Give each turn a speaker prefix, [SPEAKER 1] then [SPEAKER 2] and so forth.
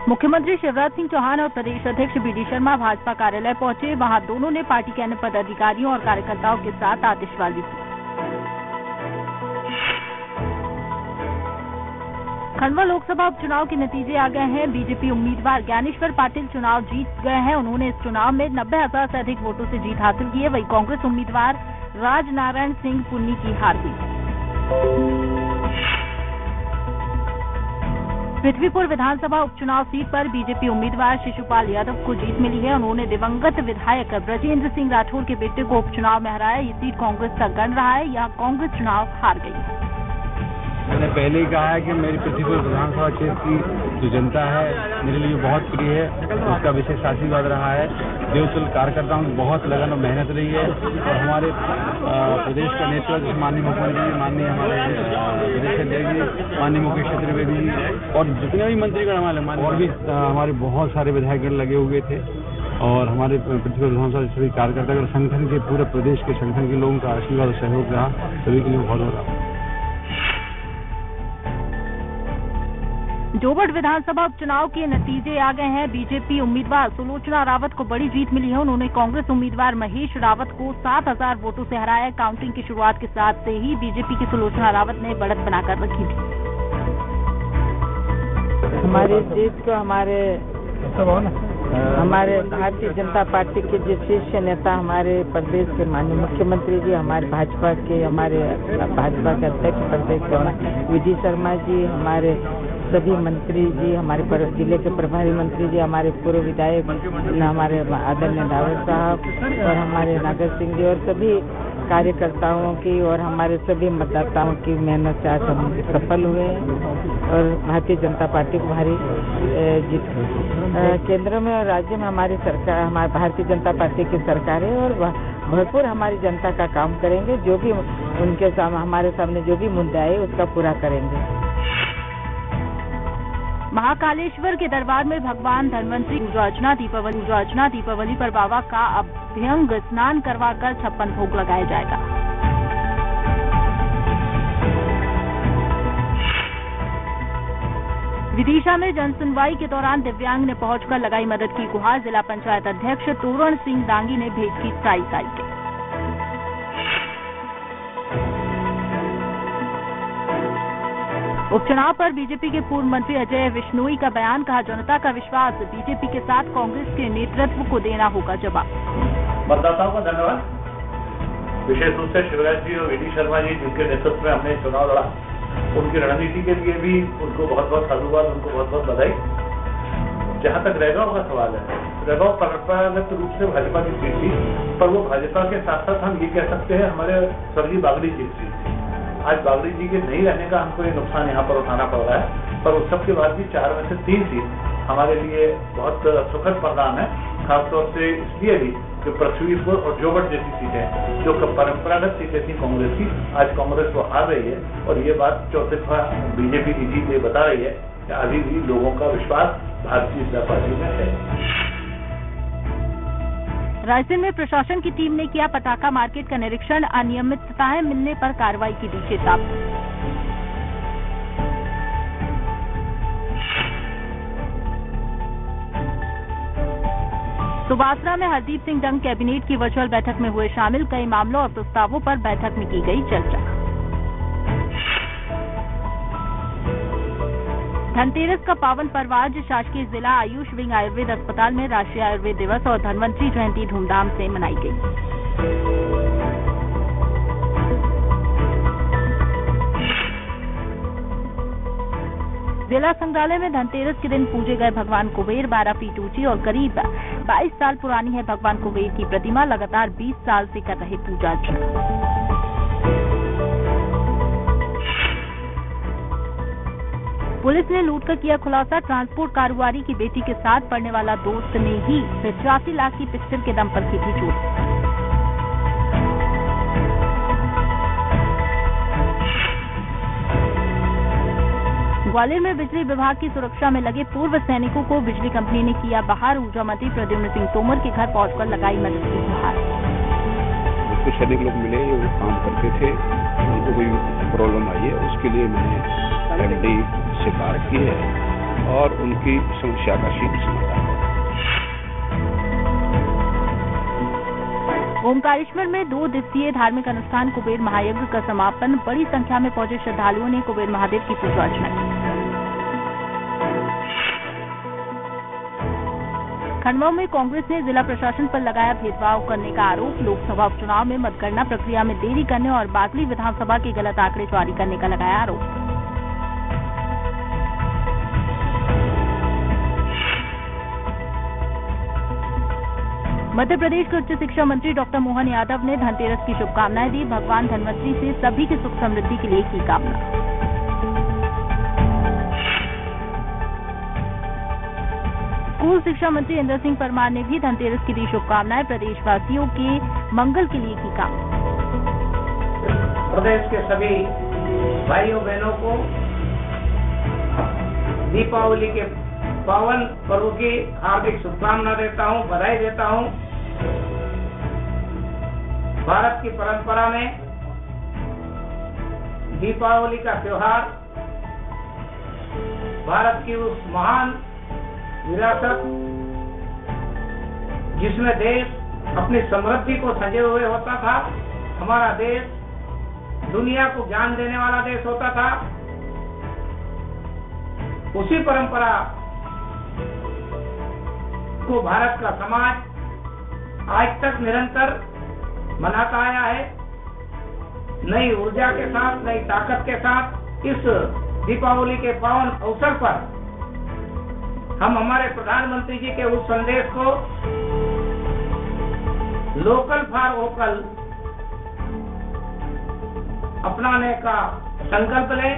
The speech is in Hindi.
[SPEAKER 1] मुख्यमंत्री शिवराज सिंह चौहान और प्रदेश अध्यक्ष बी.डी. शर्मा भाजपा कार्यालय पहुंचे। वहां दोनों ने पार्टी के अन्य पदाधिकारियों और कार्यकर्ताओं के साथ आतिशबाजी की। खंडवा लोकसभा उपचुनाव के नतीजे आ गए हैं। बीजेपी उम्मीदवार ज्ञानेश्वर पाटिल चुनाव जीत गए हैं। उन्होंने इस चुनाव में 90,000 से अधिक वोटों से जीत हासिल की है। वहीं कांग्रेस उम्मीदवार राजनारायण सिंह पुन्नी की हार हुई। पृथ्वीपुर विधानसभा उपचुनाव सीट पर बीजेपी उम्मीदवार शिशुपाल यादव को जीत मिली है। उन्होंने दिवंगत विधायक ब्रजेंद्र सिंह राठौर के बेटे को उपचुनाव में हराया। ये सीट कांग्रेस का गण रहा है। यहाँ कांग्रेस चुनाव हार गई।
[SPEAKER 2] मैंने पहले ही कहा है कि मेरी पृथ्वीपुर विधानसभा क्षेत्र की जो जनता है मेरे लिए बहुत प्रिय है। उसका विशेष आशीर्वाद रहा है। देवतुल कार्यकर्ताओं की बहुत लगन और मेहनत रही है और हमारे प्रदेश का नेतृत्व माननीय मुख्यमंत्री जी, माननीय हमारे प्रदेश अध्यक्ष जी, माननीय मुख्य क्षेत्रीय जी और जितने भी मंत्रीगण हमारे और भी हमारे बहुत सारे विधायकगण लगे हुए थे और हमारे पृथ्वीपुर विधानसभा सभी कार्यकर्तागण संगठन के पूरे प्रदेश के संगठन के लोगों का आशीर्वाद और सहयोग रहा। सभी के लिए बहुत बहुत
[SPEAKER 1] जोबट विधानसभा उपचुनाव के नतीजे आ गए हैं। बीजेपी उम्मीदवार सुलोचना रावत को बड़ी जीत मिली है। उन्होंने कांग्रेस उम्मीदवार महेश रावत को 7,000 वोटों से हराया। काउंटिंग की शुरुआत के साथ से ही बीजेपी की सुलोचना रावत ने बढ़त बनाकर रखी थी।
[SPEAKER 3] हमारी जीत को हमारे भारतीय जनता पार्टी के जो शीर्ष नेता हमारे प्रदेश के माननीय मुख्यमंत्री जी, हमारे भाजपा के अध्यक्ष प्रदेश के बी.डी. शर्मा जी, हमारे सभी मंत्री जी, हमारे जिले के प्रभारी मंत्री जी, हमारे पूर्व विधायक हमारे आदरणीय रावत साहब और हमारे नागर सिंह जी और सभी कार्यकर्ताओं की और हमारे सभी मतदाताओं की मेहनत से आज हम सफल हुए और भारतीय जनता पार्टी को भारी जीत केंद्र में और राज्य में हमारी सरकार, हमारी भारतीय जनता पार्टी की सरकार है और भरपूर हमारी जनता का काम करेंगे। जो भी उनके हमारे सामने जो भी मुद्दा है उसका पूरा करेंगे।
[SPEAKER 1] महाकालेश्वर के दरबार में भगवान धन्वंतरी पूजा अर्चना दीपावली पर बाबा का अभ्यंग स्नान करवाकर 56 भोग लगाया जाएगा। विदिशा में जनसुनवाई के दौरान दिव्यांग ने पहुंचकर लगाई मदद की गुहार। जिला पंचायत अध्यक्ष तोरण सिंह दांगी ने भेंट की साई साइकिल। उपचुनाव पर बीजेपी के पूर्व मंत्री अजय विश्नोई का बयान, कहा जनता का विश्वास बीजेपी के साथ कांग्रेस के नेतृत्व को देना होगा जवाब।
[SPEAKER 4] मतदाताओं का धन्यवाद, विशेष रूप से शिवराज जी और बी.डी. शर्मा जी जिनके नेतृत्व में हमने चुनाव लड़ा, उनकी रणनीति के लिए भी उनको बहुत बहुत साधुवाद, उनको बहुत बहुत बधाई। जहाँ तक रैगांव का सवाल है, रैगांव परंपरागत रूप से भाजपा की सीट थी, पर वो भाजपा के साथ साथ हम ये कह सकते हैं हमारे स्वर्गीय बागड़ी की सीट थी। आज बागड़ी जी के नहीं रहने का हमको ये नुकसान यहाँ पर उठाना पड़ रहा है, पर उस सब के बाद भी 4 में से 3 सीट हमारे लिए बहुत सुखद परिणाम है। खासतौर से इसलिए भी कि पृथ्वीपुर और जोबट जैसी सीटें जो परंपरागत सीटें थी कांग्रेस की, आज कांग्रेस को हार रही है और ये बात चौतरफा बीजेपी की जीत ये बता रही है कि अभी भी लोगों का विश्वास भारतीय जनता पार्टी में है।
[SPEAKER 1] रायसेन में प्रशासन की टीम ने किया पटाखा मार्केट का निरीक्षण। अनियमितताएं मिलने पर कार्रवाई की दी चेतावनी। सुबासरा में हरदीप सिंह डंग कैबिनेट की वर्चुअल बैठक में हुए शामिल। कई मामलों और प्रस्तावों पर बैठक में की गई चर्चा। धनतेरस का पावन पर्व आज शासकीय जिला आयुष विंग आयुर्वेद अस्पताल में राष्ट्रीय आयुर्वेद दिवस और धन्वंतरी जयंती धूमधाम से मनाई गई। जिला संग्रहालय में धनतेरस के दिन पूजे गए भगवान कुबेर 12 फीट ऊंची और करीब 22 साल पुरानी है भगवान कुबेर की प्रतिमा। लगातार 20 साल से कर रहे पूजा अर्चना। पुलिस ने लूट कर किया खुलासा। ट्रांसपोर्ट कारोबारी की बेटी के साथ पढ़ने वाला दोस्त ने ही 85 लाख की पिस्टल के दम पर की थी चोरी। ग्वालियर में बिजली विभाग की सुरक्षा में लगे पूर्व सैनिकों को बिजली कंपनी ने किया बाहर। ऊर्जा मंत्री प्रद्युम्न सिंह तोमर के घर पहुंचकर लगाई मदद की गुहार।
[SPEAKER 5] कुछ सैनिक लोग मिले, वो काम करते थे, उनको कोई प्रॉब्लम आई है, उसके लिए मैंने एमडी से बात की है और उनकी समस्या का शीघ्र समाधान हो।
[SPEAKER 1] ओमकारेश्वर में 2 दिवसीय धार्मिक अनुष्ठान कुबेर महायज्ञ का समापन। बड़ी संख्या में पहुंचे श्रद्धालुओं ने कुबेर महादेव की पूजा अर्चना की। खंडवा में कांग्रेस ने जिला प्रशासन पर लगाया भेदभाव करने का आरोप। लोकसभा उपचुनाव में मतगणना प्रक्रिया में देरी करने और बागली विधानसभा के गलत आंकड़े जारी करने का लगाया आरोप। मध्य प्रदेश के उच्च शिक्षा मंत्री डॉक्टर मोहन यादव ने धनतेरस की शुभकामनाएं दी। भगवान धनवंतरी से सभी की सुख समृद्धि के लिए की कामना। स्कूल शिक्षा मंत्री इंदर सिंह परमार ने भी धनतेरस की दी शुभकामनाएं। प्रदेशवासियों के मंगल के लिए की कामना।
[SPEAKER 6] प्रदेश के सभी भाइयों बहनों को दीपावली के पावन पर्व की हार्दिक शुभकामना देता हूं, बधाई देता हूं। भारत की परंपरा में दीपावली का त्योहार भारत की उस महान विरासत जिसमें देश अपनी समृद्धि को सजे हुए होता था, हमारा देश दुनिया को ज्ञान देने वाला देश होता था, उसी परंपरा को भारत का समाज आज तक निरंतर मनाता आया है। नई ऊर्जा के साथ, नई ताकत के साथ इस दीपावली के पावन अवसर पर हम हमारे प्रधानमंत्री जी के उस संदेश को लोकल फॉर वोकल अपनाने का संकल्प लें।